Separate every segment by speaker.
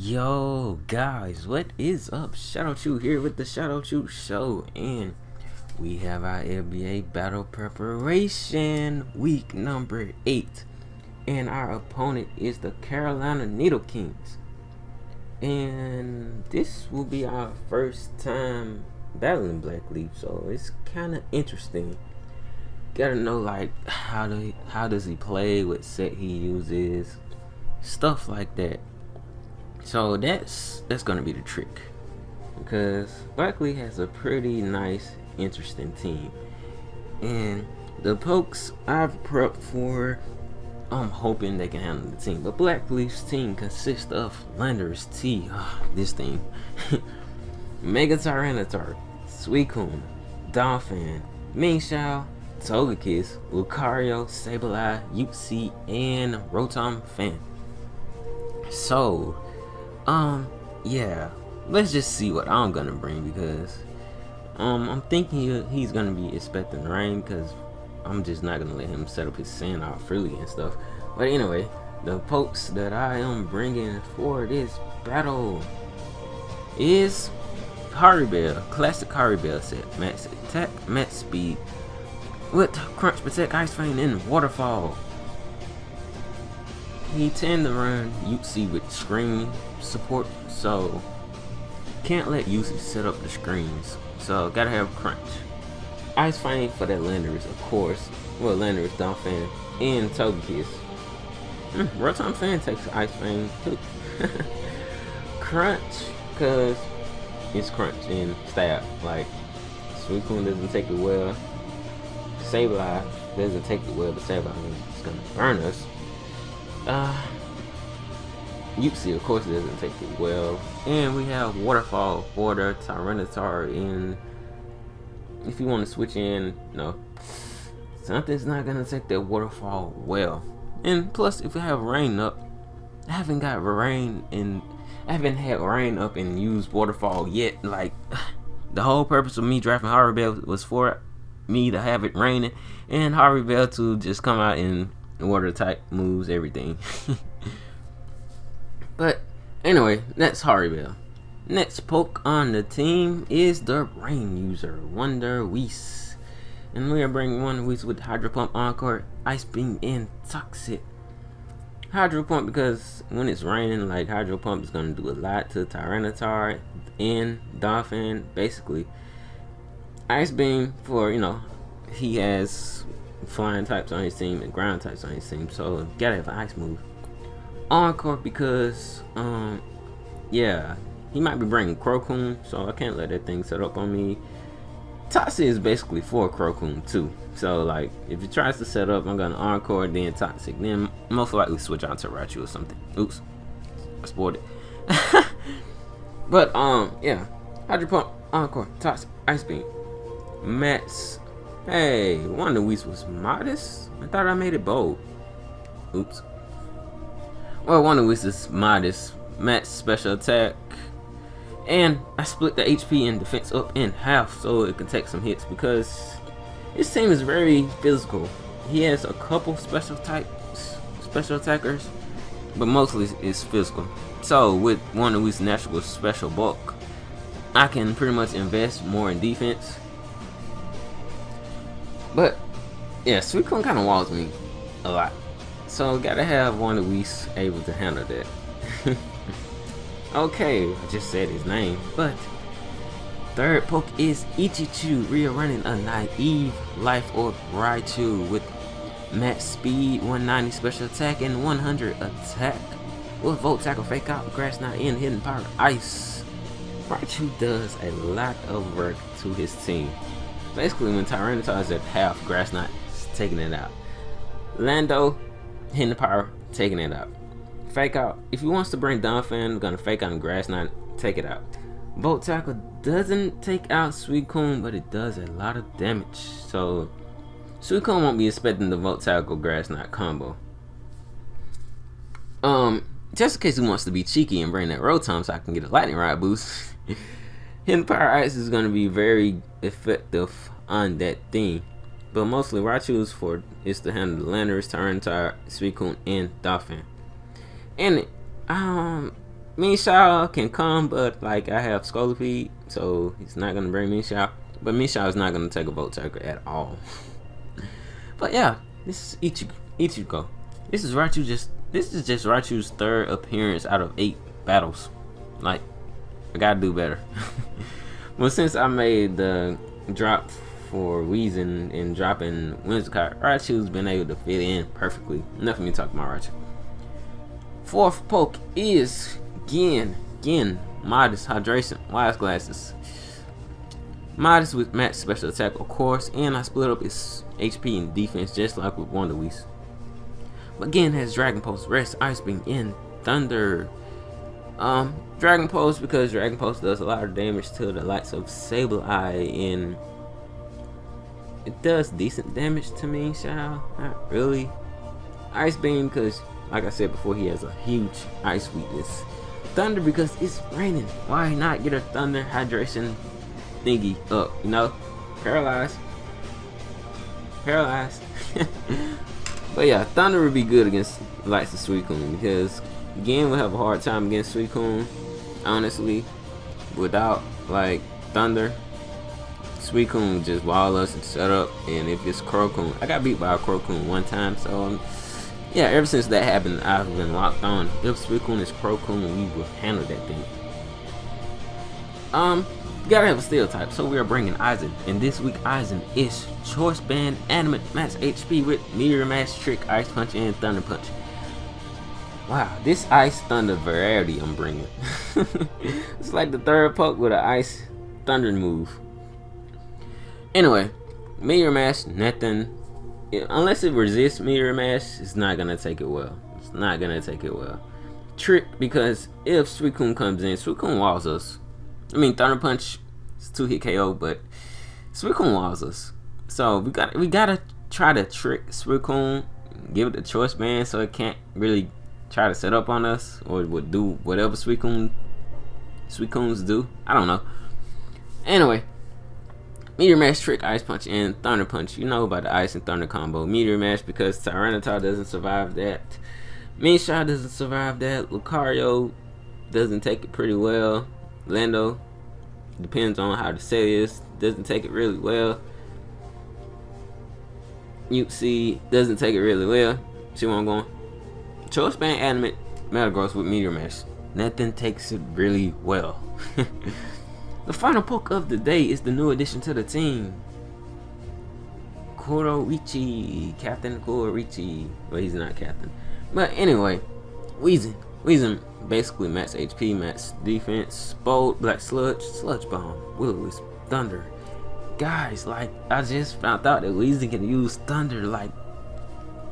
Speaker 1: Yo guys, what is up? Shadow here with the Shadow Show, and we have our LBA battle preparation week number 8, and our opponent is the Carolina Nidokings, and this will be our first time battling Black Leaf, so it's kind of interesting. Gotta know like how does he play, what set he uses, stuff like that. So that's gonna be the trick, because Black Leaf has a pretty nice, interesting team, and the pokes I've prepped for, I'm hoping they can handle the team. But Black Leaf's team consists of Landers T, this thing, Mega Tyranitar, Suicune, Dolphin, Mingxiao, Togekiss, Lucario, Sableye, Uxie, and Rotom Fan. So yeah, let's just see what I'm gonna bring, because I'm thinking he's gonna be expecting rain, because I'm just not gonna let him set up his sand out freely and stuff. But anyway, the pokes that I am bringing for this battle is Haribel, classic Haribel set, max attack, max speed, with Crunch, Protect, Ice Fang, and Waterfall. He tend to run Uxie with screen support, so can't let Uxie set up the screens, so gotta have Crunch. Ice Fang for that Landers, of course. Well, Landers, Dolphin, and Togekiss. Rotom Fan takes Ice Fang too. Crunch, cause it's Crunch and Stab. Like, Suicune doesn't take it well. Sableye doesn't take it well, but Sableye is gonna burn us. Uxie, of course, doesn't take it well, and we have Waterfall for the Tyranitar. And if you want to switch in, no, something's not gonna take that Waterfall well. And plus, if we have rain up, I haven't had rain up and used Waterfall yet. Like, the whole purpose of me drafting Haribel was for me to have it raining, and Haribel to just come out and water type moves everything. But anyway, that's Haribel. Next poke on the team is the rain user, Wonder Whis, and we are bringing Wonder Whis with Hydro Pump, Encore, Ice Beam, and Toxic. Hydro Pump because when it's raining, like, Hydro Pump is gonna do a lot to Tyranitar and Dolphin. Basically, Ice Beam for, he has flying types on his team and ground types on his team, so gotta have an ice move. Encore because yeah, he might be bringing Crocoon, so I can't let that thing set up on me. Toxic is basically for Crocoon too, so like if it tries to set up, I'm gonna Encore, then Toxic, then most likely switch out to Raichus or something. Oops, I spoiled it. But yeah, Hydro Pump, Encore, Toxic, Ice Beam, Mats. Hey, Wonder Whis was modest? I thought I made it bold. Oops. Well, Wonder Whis is modest. Max special attack. And I split the HP and defense up in half so it can take some hits, because his team is very physical. He has a couple special attackers, but mostly it's physical. So with Wonder Whis' natural special bulk, I can pretty much invest more in defense. But yeah, Suicune kind of walls me a lot, so gotta have Wonder Whis able to handle that. Okay, I just said his name, but third poke is Ichichu. We are running a naive Life Orb Raichu with max speed, 190 special attack, and 100 attack with Volt Tackle, Fake Out, Grass Knot, and Hidden Power Ice. Raichu does a lot of work to his team. Basically, when Tyranitar is at half, Grass Knot is taking it out. Lando, Hidden Power, taking it out. Fake Out. If he wants to bring Dolphin, I'm gonna Fake Out and Grass Knot, take it out. Volt Tackle doesn't take out Suicune, but it does a lot of damage. So Suicune won't be expecting the Volt Tackle Grass Knot combo. Just in case he wants to be cheeky and bring that Rotom so I can get a Lightning Rod boost. Hidden Power Ice is going to be very effective on that thing, but mostly Raichu is to handle the Landers, Tyranitar, Suicune, and Dolphin. And Misha can come, but like I have Scolipede, so he's not gonna bring Misha. But Misha is not gonna take a Volt Taker at all. But yeah, this is Ichigo. This is just Raichu's third appearance out of 8 battles. Like, I gotta do better. Well, since I made the drop for Weezing and dropping Whimsicott, Raichu's been able to fit in perfectly. Enough of me talking about Raichu. Fourth poke is Gen, Modest Hydration, Wise Glasses. Modest with max special attack, of course, and I split up its HP and defense just like with Wonder Weeze. But Gen has Dragon Pulse, Rest, Ice Beam, and Thunder. Dragon Pulse because Dragon Pulse does a lot of damage to the likes of Sableye, and it does decent damage to me, child. Not really. Ice Beam because, like I said before, he has a huge ice weakness. Thunder because it's raining. Why not get a Thunder Hydration thingy up, you know? Paralyzed. But yeah, Thunder would be good against the likes of Suicune because Gen would have a hard time against Suicune, honestly, without like Thunder. Suicune would just wall us and set up, and if it's Crocune, I got beat by a Crocune one time, so yeah, ever since that happened, I've been locked on. If Suicune is Crocune, we will handle that thing. You gotta have a steel type, so we are bringing Aizen, and this week Aizen is Choice Band Animate Max HP with Meteor Mash, Trick, Ice Punch, and Thunder Punch. Wow, this Ice Thunder variety I'm bringing. It's like the third poke with an Ice Thunder move. Anyway, Meteor Mash, nothing. Unless it resists Meteor Mash, it's not gonna take it well. It's not gonna take it well. Trick, because if Suicune comes in, Suicune walls us. I mean, Thunder Punch is 2-hit KO, but Suicune walls us. So we gotta try to trick Suicune, give it the Choice Band so it can't really try to set up on us or would do whatever Suicunes do. I don't know. Anyway, Meteor Mash, Trick, Ice Punch, and Thunder Punch. You know about the Ice and Thunder combo. Meteor Mash because Tyranitar doesn't survive that. Misha doesn't survive that. Lucario doesn't take it pretty well. Lando, depends on how the set is, doesn't take it really well. Uxie doesn't take it really well. See where I'm going? Choice Band Animate Metagross with Meteor Mash. Nothing takes it really well. The final poke of the day is the new addition to the team. Kuroichi. Captain Kuroichi. Well, he's not captain. But anyway, Weezing basically max HP, max defense, Bolt, Black Sludge, Sludge Bomb, Will-O-Wisp, Thunder. Guys, like, I just found out that Weezing can use Thunder. Like,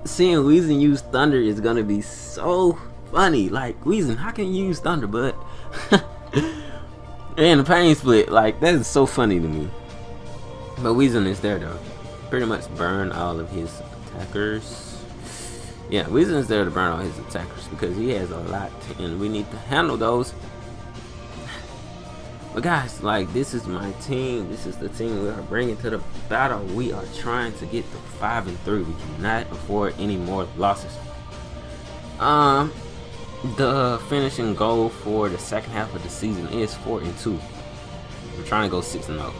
Speaker 1: seeing Weezing use Thunder is gonna be so funny. Like, Weezing, how can you use Thunder, bud? And the Pain Split, like, that is so funny to me. But Weezing is there though. Pretty much burn all of his attackers. Yeah, Weezing is there to burn all his attackers because he has a lot and we need to handle those. But guys, like, this is my team. This is the team we are bringing to the battle. We are trying to get to 5-3. We cannot afford any more losses. The finishing goal for the second half of the season is 4-2. I'm trying to go 6-0.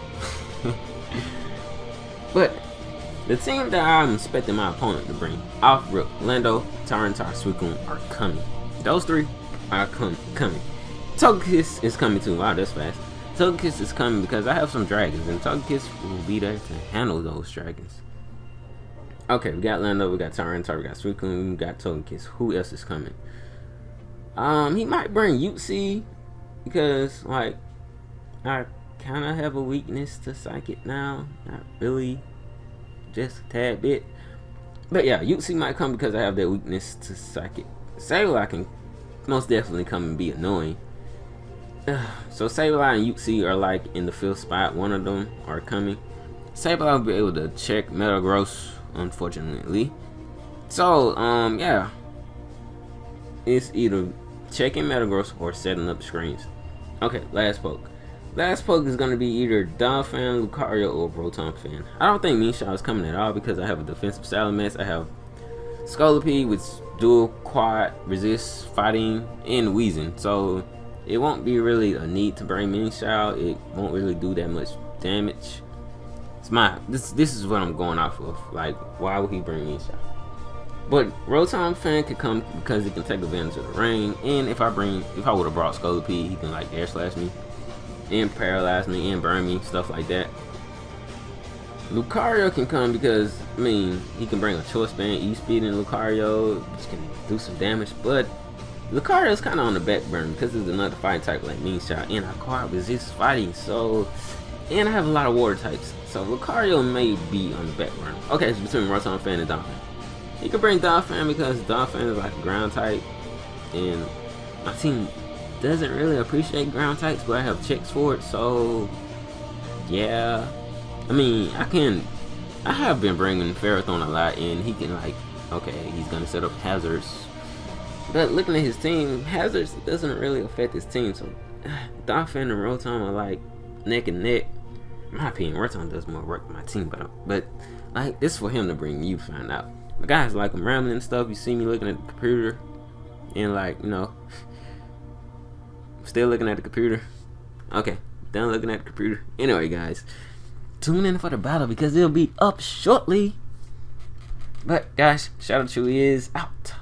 Speaker 1: But the team that I'm expecting my opponent to bring, Off-Rip, Lando, Tyranitar, Suicune are coming. Those three are coming. Togekiss is coming too. Wow, that's fast. Togekiss is coming because I have some dragons, and Togekiss will be there to handle those dragons. Okay, we got Lando, we got Tyranitar, we got Suicune, we got Togekiss. Who else is coming? He might bring Uxie because, like, I kind of have a weakness to Psychic now. Not really, just a tad bit. But yeah, Uxie might come because I have that weakness to Psychic. Sableye can most definitely come and be annoying. So Sableye and Uxie are like in the 5th spot. One of them are coming. Sableye will be able to check Metagross, unfortunately. So, yeah. It's either checking Metagross or setting up screens. Okay, last poke. Last poke is going to be either Donphan, Lucario, or Proton Fan. I don't think Misha is coming at all because I have a defensive Salamence. I have Scolipede, which dual quad resist fighting and wheezing, so it won't be really a need to bring Ming Shao. It won't really do that much damage. It's this is what I'm going off of. Like, why would he bring Ming Shao? But Rotom Fan could come because he can take advantage of the rain, and if I would have brought Scolipede, he can like air slash me and paralyze me and burn me, stuff like that. Lucario can come because, I mean, he can bring a choice band, E-Speed in Lucario, which can do some damage, but Lucario's kind of on the back burner because there's another fighting type like Ming Shao, and I quad resist fighting, so, and I have a lot of water types, so Lucario may be on the back burner. Okay, it's between Rotom Fan and Donphan. He can bring Donphan because Donphan is like a ground type, and my team doesn't really appreciate ground types, but I have checks for it, so yeah. I mean, I have been bringing Ferrothorn a lot, and he can like, okay, he's gonna set up hazards, but looking at his team, hazards doesn't really affect his team, so Donphan and Rotom are like neck and neck. In my opinion, Rotom does more work than my team, but like, this is for him to bring, you find out. But guys, like, I'm rambling and stuff, you see me looking at the computer, and like, you know, still looking at the computer. Okay, done looking at the computer. Anyway, guys, tune in for the battle because it'll be up shortly. But guys, shout out to you is out.